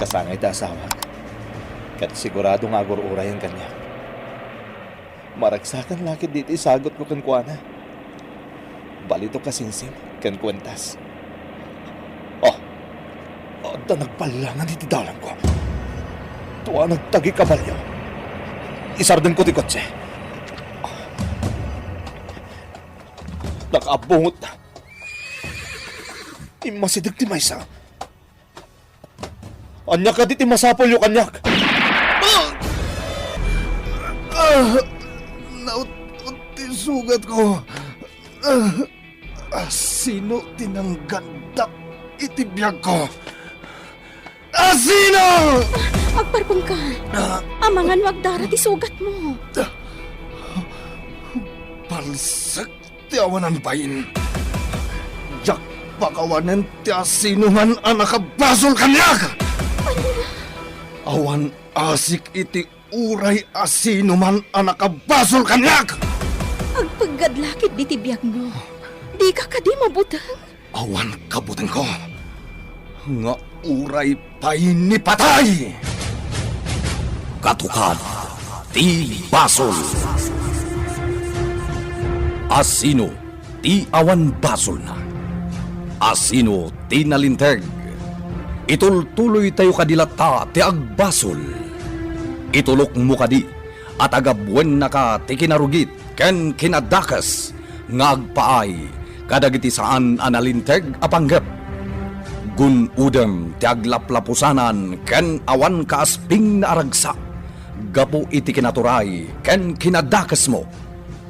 Kasangay ta asawa. Kat sigurado nga agor-urayan kanya. Maragsakan lakit dito isagot ko kan kuana. Balito kasingsing kan kwentas. Da nagpalangan iti dalang ko. Tuwa nagtagi kabalyo. Isardan ko ti kotse. Nakabungot na. Imasidag ti maysa. Anyak ka di ti masapol yung kanyak. Naut ti sugat ko. Sino tinanggandak iti biyag ko? Sino? Agparpong ka. Amangan wagdara ti sugat mo. Palsak ti awanan bayin. Jak pakawanan ti asinuhan anak kabasol kanyak. Awan asik iti uray asinuman anak kabasol kanyak. Agpaggadlakit di ti biyag mo. Di ka kadi mabutang. Awan kabutang ko. Nga uray payin ni patay. Katukad ti basol. Asino ti awan basol na. Asino ti nalinteg. Itultuloy tayo kadilata ti agbasol. Itulok mo kadi at agabwen na ka ti kinarugit ken kinadakas nga agpaay kadagiti saan analinteg apanggap. Gun udem ti aglaplapusanan ken awan kaasping na aragsak. Gapo iti kinaturay ken kinadakas mo.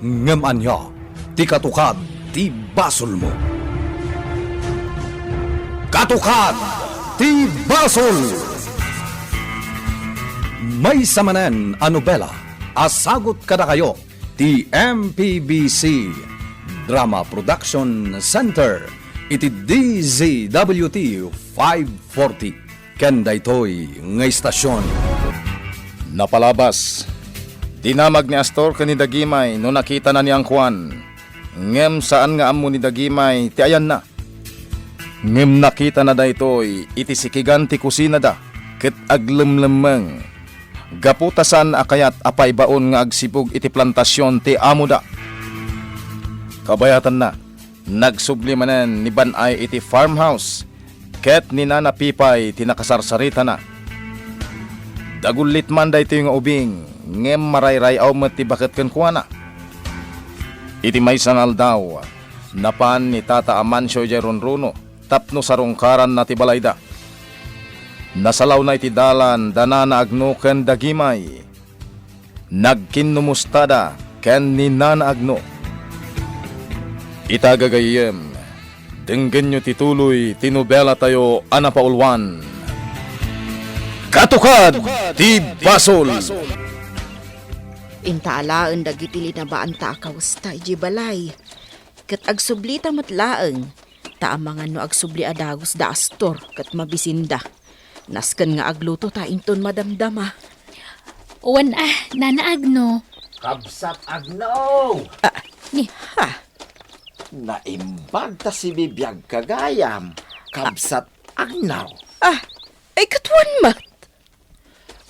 Ngem anya ti katukad ti basol mo. Katukad ti basol. May samanen a nobela asagot kada kayo ti MPBC Drama Production Center iti DZWT 540 ken daytoy nga istasyon. Napalabas. Dinamag ni Astor ken ni Dagimay no nakita na niyang Juan. Ngem saan nga ammo ni Dagimay ti ayan na. Ngem nakita na daytoy iti sikigan ti kusina da ket aglemlemeng. Gaputasan akayat apay baon nga agsibog iti plantasyon ti amo da. Kabayatan na. Nagsubli manen ni Banay iti farmhouse ket ni Nana Pipay tinakasarsarita na. Dagulit man da ito yung ubing ngem marayrayaw met ti baket ken kuana. Iti may sangal daw napan ni Tata Amancio Jeron Runo tapno sarungkaran na ti balayda. Nasalaw na iti dalan dana na agno ken Dagimay. Nagkinumustada ken ni Nana Agno. Itagagayem, denggen nyo tituloy, tinubela tayo, anapaulwan. Katukad, ti basol. Intaalaan dagiti linabaan ta akawasta iji balay. Ket agsublita matlaeng. Taamangan no agsubli adagos da Astor ket mabisinda. Nasken nga agluto ta inton madamdama. Uwan Nana Agno. Kabsat Agno! Ni, Ha? Naimbag ta si bibiyag kagayam. Kabsat Agnaw. Ay katuan mat.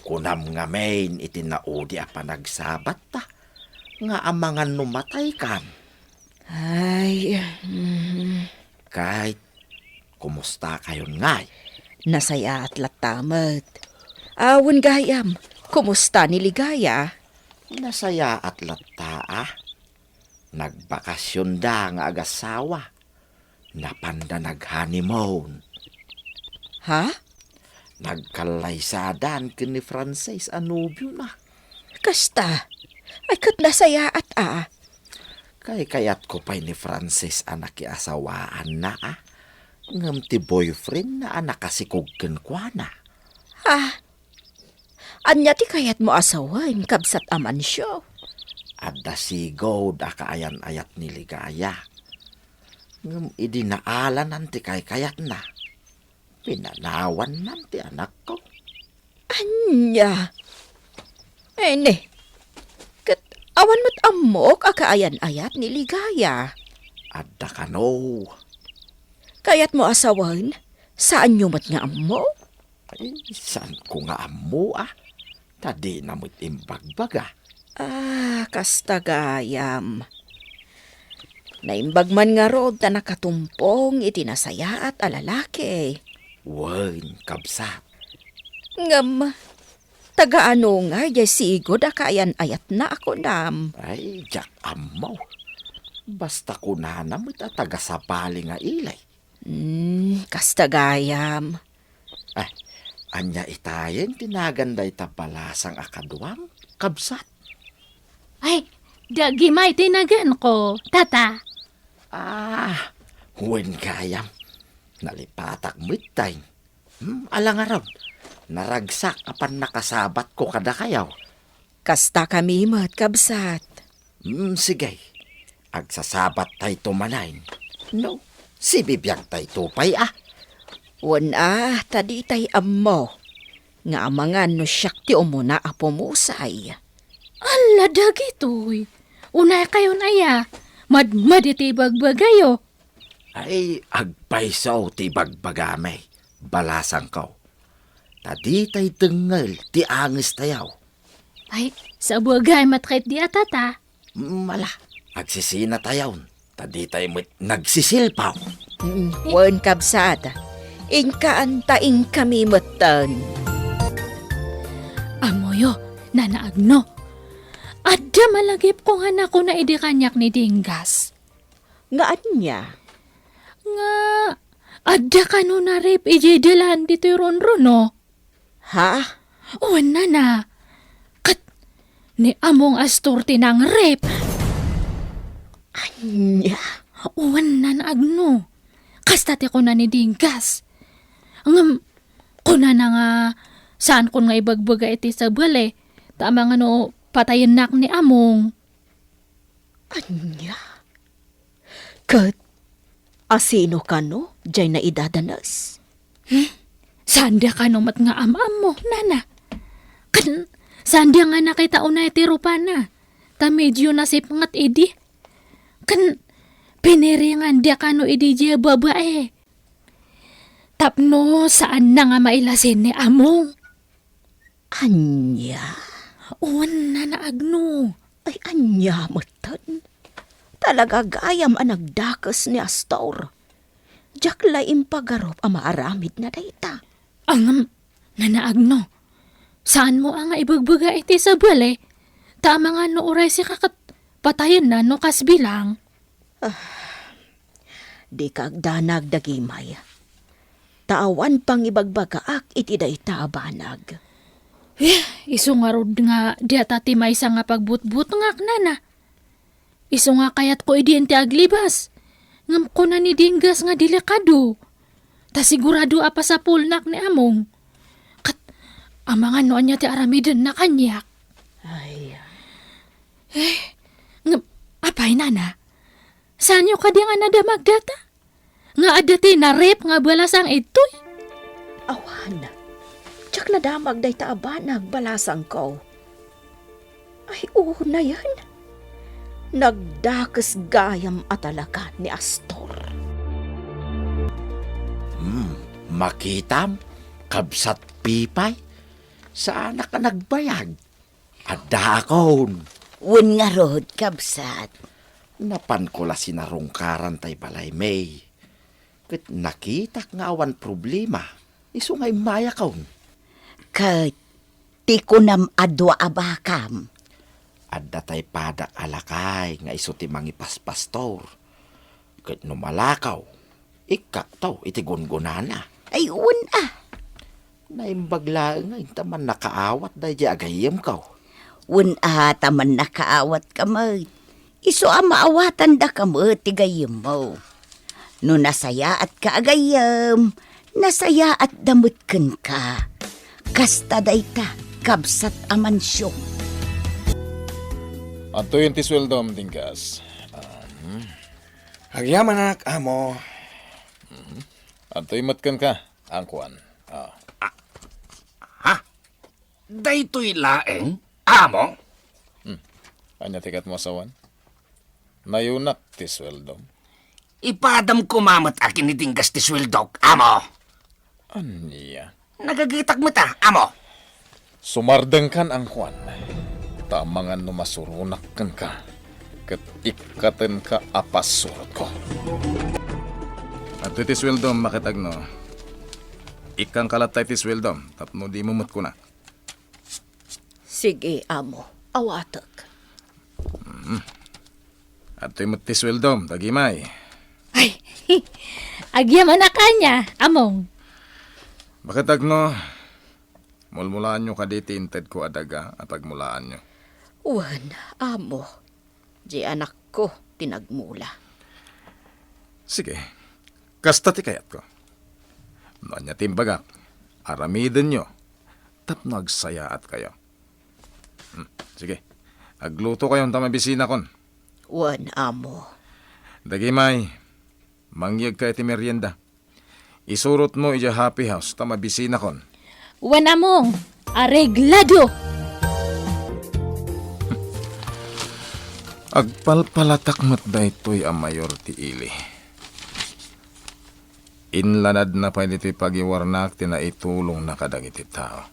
Kunam nga main itinaudi a panagsabat ta. Nga amangan numatay kam. Ay, Kahit kumusta kayon ngay? nasaya at latamat. Awan gayam, kumusta ni Ligaya? Nasaya at lata Nagbakasyon da nga agasawa. Napanda nag-honeymoon. Ha? Nagkalaysadan ken ni Frances Anubio na. Kasta? Ay kat nasaya at Kay kayat ko pa'y ni Frances anak asawaan na Ngam ti boyfriend na anak kasikugken kwa na. Anya ti kayat mo asawan, kabsat aman siya. Adda sigaw da kaayan-ayat ni Ligaya. Ngam idinaalan nanti kay kayat na. Pinanawan nanti anak ko. Anya? Ne. Kat awan mo't amok akaayan-ayat ni Ligaya. Adda kano. Kayat mo asawan, saan nyo mat nga amo? Ay, saan ko nga amo Tadi namit imbagbaga. Kasta gayam. Naimbag man nga rod na nakatumpong itinasaya at alalaki. Wen, kabsat. Ngam, tagaano nga sigod akayan ayat na ako nam. Ay, jak amaw. Basta ko na namit tagasapali nga ilay. Kasta gayam. Ay, anya itayen tinaganday tapalasang akaduam, kabsat. Ay, dagi may tinagan ko, tata. Huwen kayam. Nalipatak mitay. Alangaram, naragsak apan nakasabat ko kada kayaw. Kasta kami mat kabsat. Sige, agsasabat tay tumalain. No, si bibiyag tay tupay Wan tadi tay ammo. Nga amangan no siyak ti umuna apumusay. Ala, dagitoy. Unay kayo na ya. Maditi bagbagayo. Ay, agpaisaw ti bagbagamay. Balasang kaw. Tadi tay tengal ti angis tayaw. Ay, sa bagay matkait di tata. Mala, agsisina tayaw. Tadi tay nagsisilpaw. Wan kabsat. Inkaantaing kami matan. Amoyo, nanaagno. Adda malagip ko nga na ko na idikanyak ni Dinggas. Ngaan niya? Nga, adda ka no na rape ijidilan dito yung ronrono. Ha? Uwan na. Kat, ni among astor tinang rape. Anya? Uwan na agno. Kastate ko na ni Dinggas. Ang kuna na nga saan ko nga ibagbaga iti sa bale. Tama nga no patayin nak ni among. Anya? Kat, asino ka no? Diyay na idadanas. Sanda ka no mat nga amam mo, nana. Kan, sanda nga nakita unay ti rupana. Ta medyo nasip ngat idi. Kan, piniringan dia ka no idi diya babae. Tapno saan na nga mailasin ni among. Anya? Uwan na naagno. Ay, anya matan. Talaga gayam ang nagdakas ni Astor. Jakla impagarop ang maaramid na dayta. Ang nanaagno. Saan mo ang ibagbaga iti sa bale? Tama nga no oray si kakat patayin na no kasbilang. Di kagdanag dagimay. Taawan pang ibagbagaak iti dayta abanag. Isu nga rod nga di atati may isa nga pagbutbut nga nana. Isu nga kayat ko idiente aglibas. Ngam ko na ni Dinggas nga delikado. Ta sigurado apa sa pulnak ni among. Kat amangan noon niya ti aramiden na kanyak. Ay, Ngam, apay nana? Saan yung kadi nga nadamag data? Nga adati na rape nga balasang itoy? awan. Tsak na damag dayta abanag balasang ko. Ay, na yan. Nagdakas gayam atalaga ni Astor. Makitam, kabsat pipay, saan ka nagbayag? Adda akon. Wen nga rod, kabsat. Napan ko la sinarungkaran tay balay may. Kat nakitak nga awan problema. Isu ngay maya kaon. Kat, ti ko nam adwa abakam. Adda tay padak alakay nga isu ti mangipaspastor. Kat numalakaw, ikak taw iti gungunana. Ay, Naimbagla nga taman nakaawat day di agayem kaw. taman nakaawat ka mo. Iso maawatan da ka mo, tigayim mo. No nasaya at kaagayam, nasaya at damutken ka. Kasta dayta, kabsat amansyon. Ato yung tisweldom, Dinggas. Agyaman anak, amo. Ato yung matkan ka, angkuan. Daytoy laeng, amo? Anya tikat mo asawan? Nayunak tisweldom. Ipadam ko mamat akin ni Dinggas ti sweldok, amo. Anya? Nagagitag mo ta, amo. Sumardeng kan ang kwan. Tamangan no masurunak kan ka. Kat ikaten ka apas surot ko. At iti sweldom makitagno. Ikang kalatay ti sweldom. Tapno di mumut ko na. Sige, amo. Awatak. At ito'y mat ti sweldom. Tagimay. Ay, agyaman na kanya, among. Makitagno. Mulmulaan nyo kaditi inted ko adaga at agmulaan nyo. Wan, amo. Di anak ko, tinagmula. Sige. Kasta ti kayat ko. Nonya timbagak. Aramidin nyo. Tapno agsaya at kayo. Sige. Agluto kayong tamabisina kon. Wan, amo. Dagimay. Mangyag ka iti merienda. Isurot mo ija happy house tamabisina kon. Wan among, areglado. Agpalpalatak matda ito'y ang mayor ti ili. Inlanad na pa dito'y pagiwarnak tinaitulong na kadagiti tao.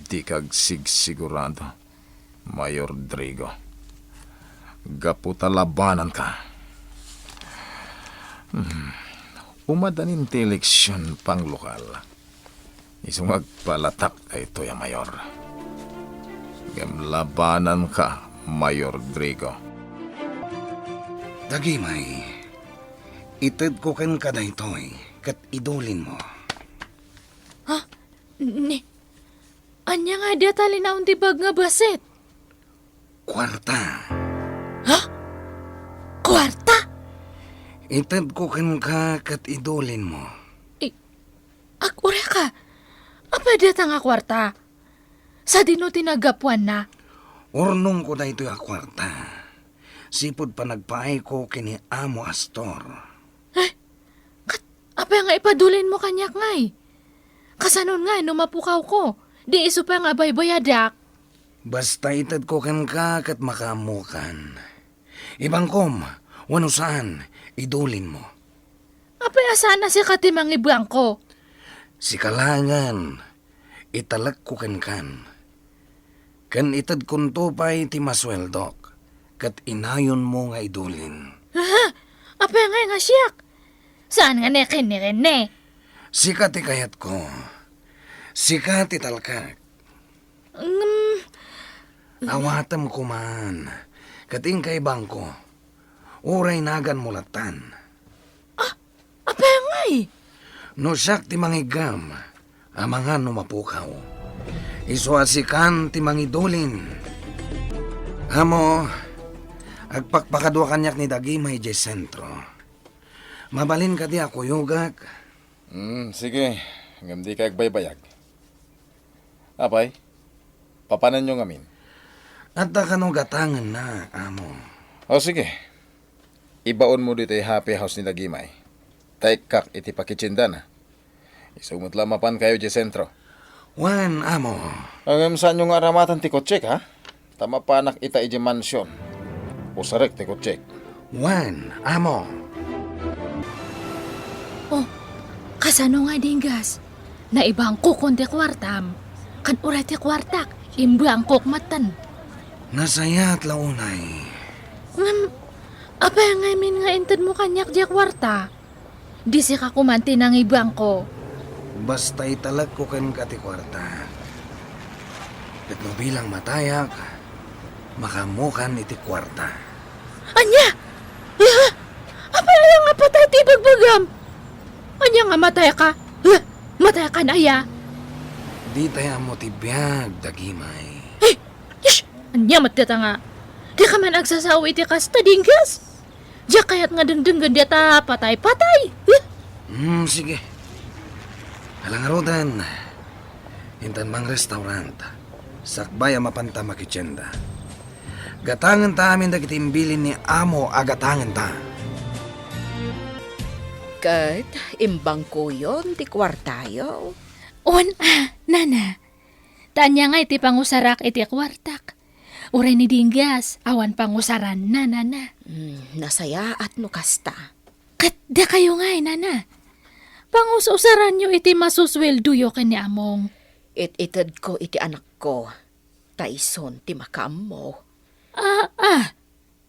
Di kag sigurado, Mayor Drigo. Gaputa labanan ka. Umadanin ti eleksyon pang lokal. Isong agpalatak ay ito'y ang mayor. Labanan ka, Mayor Drigo. Dagimay, ited ko ken ka na ito'y, kat idulin mo. Anya nga dia talinaon ti bag nga baset. Kwarta, Kwarta? ited ko ken ka kat idulin mo. Agura ka. Apa dia nga kwarta? Sa dino tinagapuan na. Urnong ko na ito'y kwarta. Sipod pa nagpaay ko kini Amo Astor. Apa nga ipadulin mo kanyak ngay? Kasanon nga numapukaw ko. Di iso pa nga baybayadak. Basta ited ko ken ka kat makamukan. Ibang kom, wano saan, idulin mo. Apa asana si katimang ibang ko? Si kalangan, italak ko ken kan. Kan ited kuntupay ti masweldok, kat inayon mo nga idulin. Apa nga siyak? Saan nga nekin ni Rene? Sikat ti kayat ko. Sikat ti talkak. Awatam ko man. Kating kay bangko. Uray nagan mulatan. Apa ngay? No siyak ti mangigam. Amangan no mapukaw. Isuasikan ti mangidulin. Amo, agpakpakadwa kanyak ni Dagimay di sentro. Mabalin ka di ako yugak. Sige. Ngam di ka agbaybayag. Apay, papanan nyo ngamin. At kano gatangan na, amo. O sige. Ibaon mo dito yung happy house ni Dagimay. Taikak iti pakitsinda na. Isumot lamapan kayo di sentro. Wan, amo. Ang saan yung aramatan ti kotsek, ha? Tama panak ita iti mansyon. Usarek ti kotsek. Wan, amo. Kasano nga dinggas? Na ibang kukon ti kwartam. Kan uray ti kwartak, imbang matan. Nasayat launay. Apa nga min nga inted mo kanyak di kwarta? Di si ka kumanti ng ibang ko. Basta italag ko kan kati kwarta. At no bilang matayak, makamukan iti kwarta. Anya! Apa nga patay ti bagbagam? Anya nga matay ka? Matay ka na ya? Di tayo mo tibiyag, Dagimay. Anya matata nga. Di ka man agsasawi iti kasta dinggas. Diya kayat nga dengdeng ganda ta patay-patay. Sige. Alang rodan, hintan mang restaurant. Sakbay ang mapanta makitsenda. Gatangan ta amin dagiti imbilin ni Amo agatangan ta. Kat, imbang ko yun, ti kwartayo. Nana. Tanya nga iti pangusarak iti kwartak. Uray ni dinggas, awan pangusaran na, nana. Nasaya at no kasta. Kat da kayo nga nana. Pangus-usaran nyo iti masusweldo yo kini among. It-ited ko iti anak ko. Taison ti makam mo.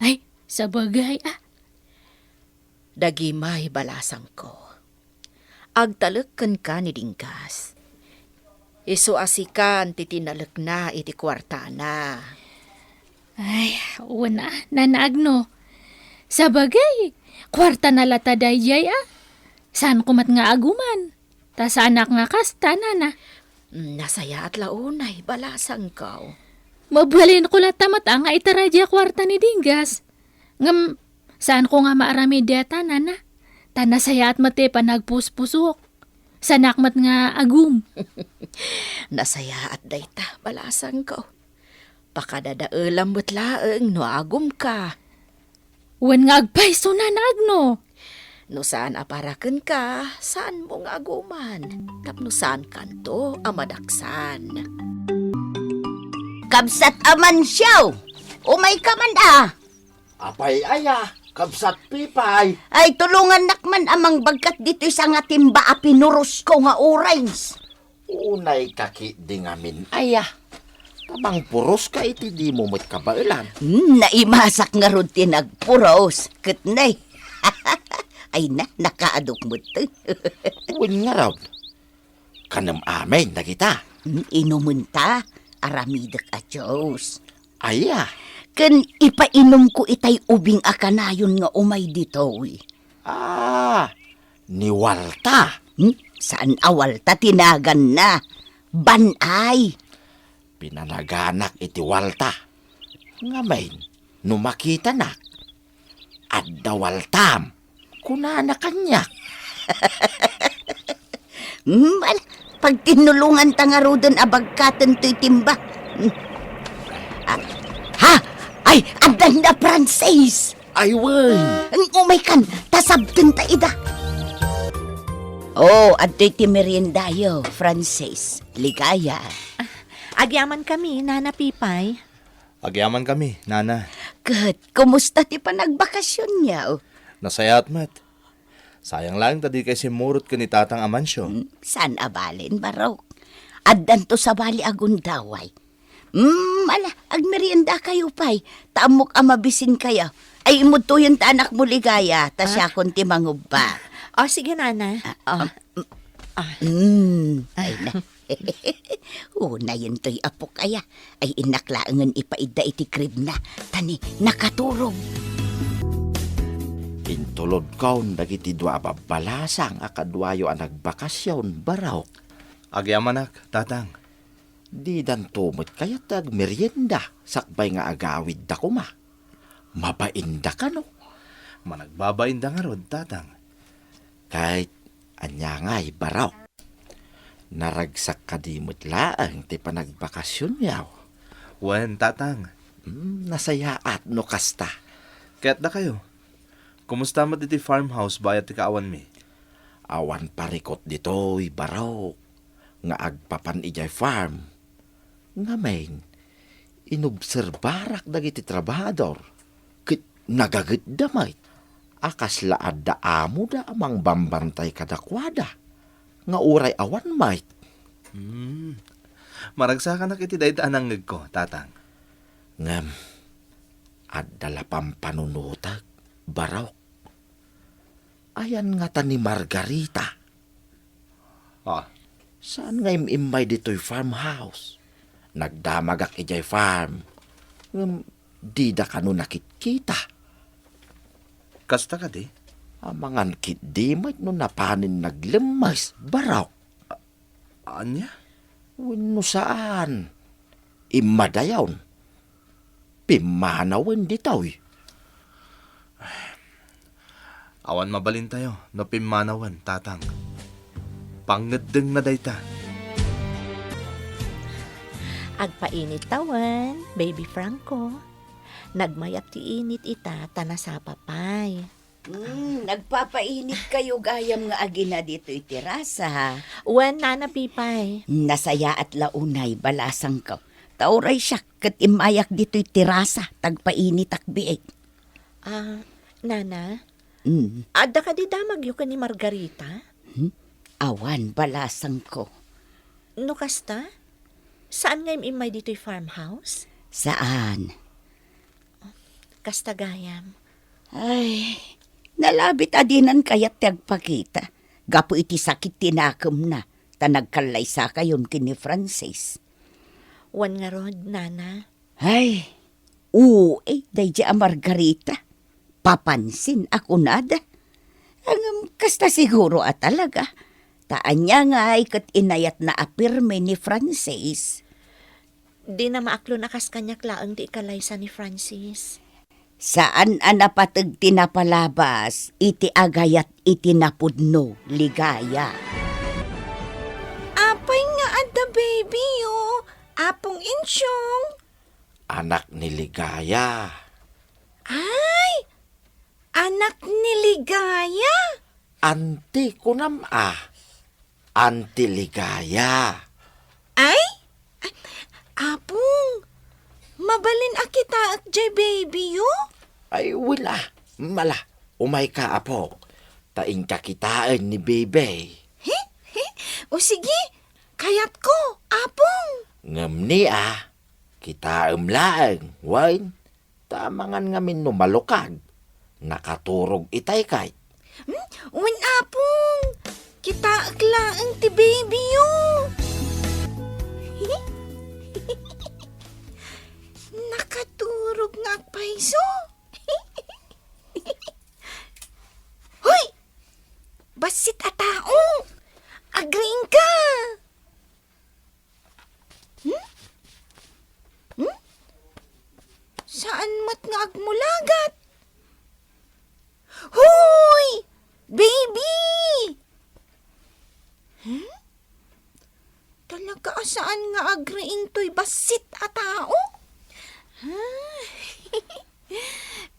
Ay, sabagay Dagimay balasang ko. Agtaleken ka ni Dinggas. Isuasikan ti tinalek na iti kwarta na. Ay, una, nanaagno. Sabagay, kwarta na lata dayjay Saan kumat nga aguman? Ta sa anak nga kasta, nana. Nasaya at launay balasang ko. Mabalin ko latamat nga itaradya kwarta ni Dinggas. Ngam, saan ko nga maarami data, nana? Ta nasaya at mati pa nagpuspusok. Sanakmat nga agum. Nasaya at dayta balasang ko. Pakadadaulam butlaeng no agum ka. Wan nga agpaiso na naagno. No saan aparaken ka, saan mo nga aguman. Tapno saan kanto amadaksan. Kabsat aman siyaw. Umay ka man Apay aya, kabsat pipay. Ay tulungan nakman amang bagkat dito sa nga timba a pinuros ko nga orange. Unay kaki di ngamin aya. Tamang puros ka iti di mo mo't kabailan. Naimasak nga ron tinagpuros. Katnay. Ay nakaadok mo to. Uwin nga raw. Kanam amin na kita. Inumunta, aramidak a Diyos. Aya. Kan ipainom ko itay ubing akanayon nga umay dito. Ni Walta. Saan awal ta tinagan na? Banay. Pinanaganak iti Walta. Ngamain, numakita na. Adda Waltam. Kunana kanyak. Pag tinulungan ta nga ro doon abagkatan to'y timba. Ay, adan na Frances! Ay, wey. Umay kan, tasabdan ta ida. At to'y timerindayo, Frances. Ligaya. Agyaman kami, Nana Pipay. Agyaman kami, nana. Kat, kumusta ti panagbakasyon niya? Nasayat mat. Sayang lang tadi kay simurot ka ni Tatang Amancio. San abalin, Barok? Addan to sa bali agundaway. Agmerienda kayo pay. Tamok amabisin kayo. Ay imod to yung anak mo ligaya. Ta siya kunti mangubba. Sige, Nana. Ay na. Una yun to'y apo kaya. Ay inaklaangan ipaida iti krib na. Tani, nakaturog. Intulod kaon dagiti dua babalasang akadwayo ang nagbakasyon baraw. Agyamanak, Tatang. Di dan tumot kaya tag merienda sakbay nga agawid da kuma. Mabainda ka no. Managbabainda nga rod, Tatang. Kahit anya nga'y baraw. Naragsak ka di mo't laang ti panagbakasyon yaw. Wen, Tatang. Nasayaat no kasta. Kaya't na kayo. Kumusta mo diti farmhouse bayat ti kaawan mi? Awan parikot dito'y baraw. Nga agpapan ijay farm. Nga main, inobserbarak dagiti trabahador. Kit nagagit damay. Akas laad da amo da amang bambantay kadakwada. Nga uray awan might. Maragsakan na kiti dayta anangag ko, Tatang. Ngam, adala pampanunutag, baraw. Ayan nga ta ni Margarita. Saan nga imay dito'y farmhouse? Nagdamagak ijay farm. Ngam, di da ka no nakitkita. Kasta ka di? Amangan kit di mo't no napanin naglemas, baraw. Anya? Wino saan? Imadayawn. Pimanawan dito'y. Awan mabalin tayo, no pimanawan, Tatang. Pangedeng na dayta. Agpainit tawan, Baby Franco. Nagmayat ti init ita, tanasa papay. Nagpapainit kayo gayam nga agina dito itirasa. Wen, Nana Pipay. Nasaya at launay balasang ka. Tauray siya kat imayak dito itirasa. Tagpainit akbiig. Nana, adda ka di damag yu ka ni Margarita? Awan balasang ko. No kasta? Saan nga imay dito'y farmhouse? Saan? Kasta gayam. Ay, nalabit adinan kayat tagpakita. Gapo iti sakit tinakam na. Ta nagkalay sa kayon kini Francis. Wan nga rod, nana. Ay, day di a Margarita. Papansin ako nada. Ang kasta siguro talaga. Taan niya nga ay kat inayat na apirme ni Francis. Di na maaklo na kas kanyak laang di ikalaysa ni Francis. Saan anapatag tinapalabas, iti agayat iti napudno, ligaya. Apay nga adda baby, oh. Apong insyong. Anak ni Ligaya. Ay! Anak ni Ligaya? Anti kunam Anti Ligaya. Ay! Apong! Mabalin akita at jay baby, oh. Ay, wala. Mala. Umay ka, apo. Taing kakitaan ni Bebe. O sige, kayat ko, apong. Ngam ni kita laeng, wain. Tamangan ngamin numalukag. Nakaturog itay kay. Uwan apong, kita aglaang ti baby, oh. Nakaturog nga paiso. Hoy! Basit a tao! Agring ka! Saan mat nga agmulagat? Hoy! Baby! Talaga saan nga agring to'y basit a tao?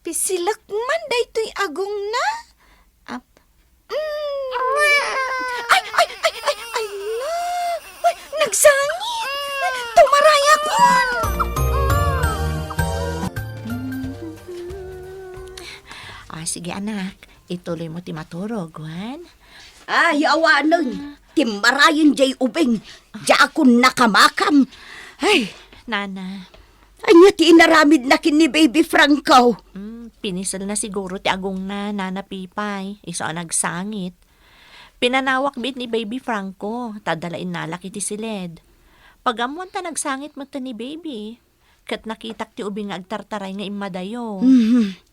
Pisilak man daytoy agong na. Ay, nagsangit. Tumaray ako. Sige anak, ituloy mo ti maturog, Juan. Ay, awanon. Timarayon jay ubing. Diya ako nakamakam. Ay, Nana, anya ti inaramid na kini Baby Franco. pinisal na siguro ti agong na Nana Pipay. Iso nagsangit. Pinanawak bit ni Baby Franco. Tadalain nalaki ti siled. Pagamuan ta nagsangit mo ta ni Baby. Kat nakitak ti ubing agtartaray nga imadayo.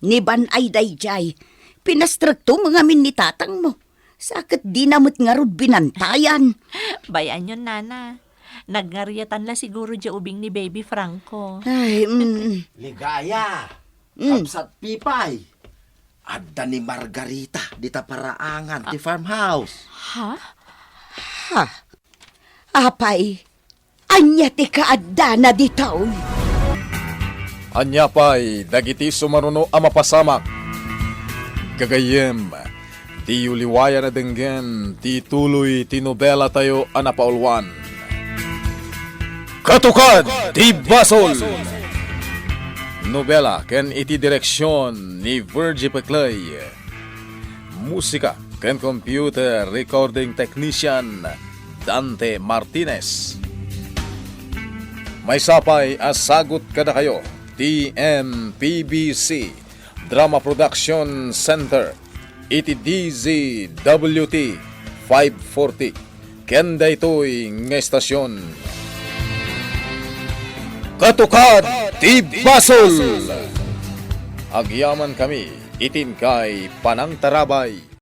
Ni ban ay dayjay. Pinastragto mga min ni tatang mo. Sakit di namot nga rod binantayan. Bayan yun, Nana. Nagngariatan la siguro di ubing ni Baby Franco. Ay, Ligaya. Kapsat Pipay. Adda ni Margarita dita paraangan ti farmhouse. Ha? Apay, anya ti kaadda na ditaw. Anya pa'y dagiti sumaruno a mapasamak. Kagayem, ti uliwaya na denggen, ti tuloy ti nobela tayo a napaulwan. Katukad ti Basol! Nobela ken iti direksyon ni Virgie Peclay. Musika ken computer recording technician Dante Martinez. May sapay asagot kada kayo. TMPBC Drama Production Center iti DZWT 540 kenda ito'y nga estasyon. Katukad ti Basol! Agyaman kami itin kay Panang Tarabay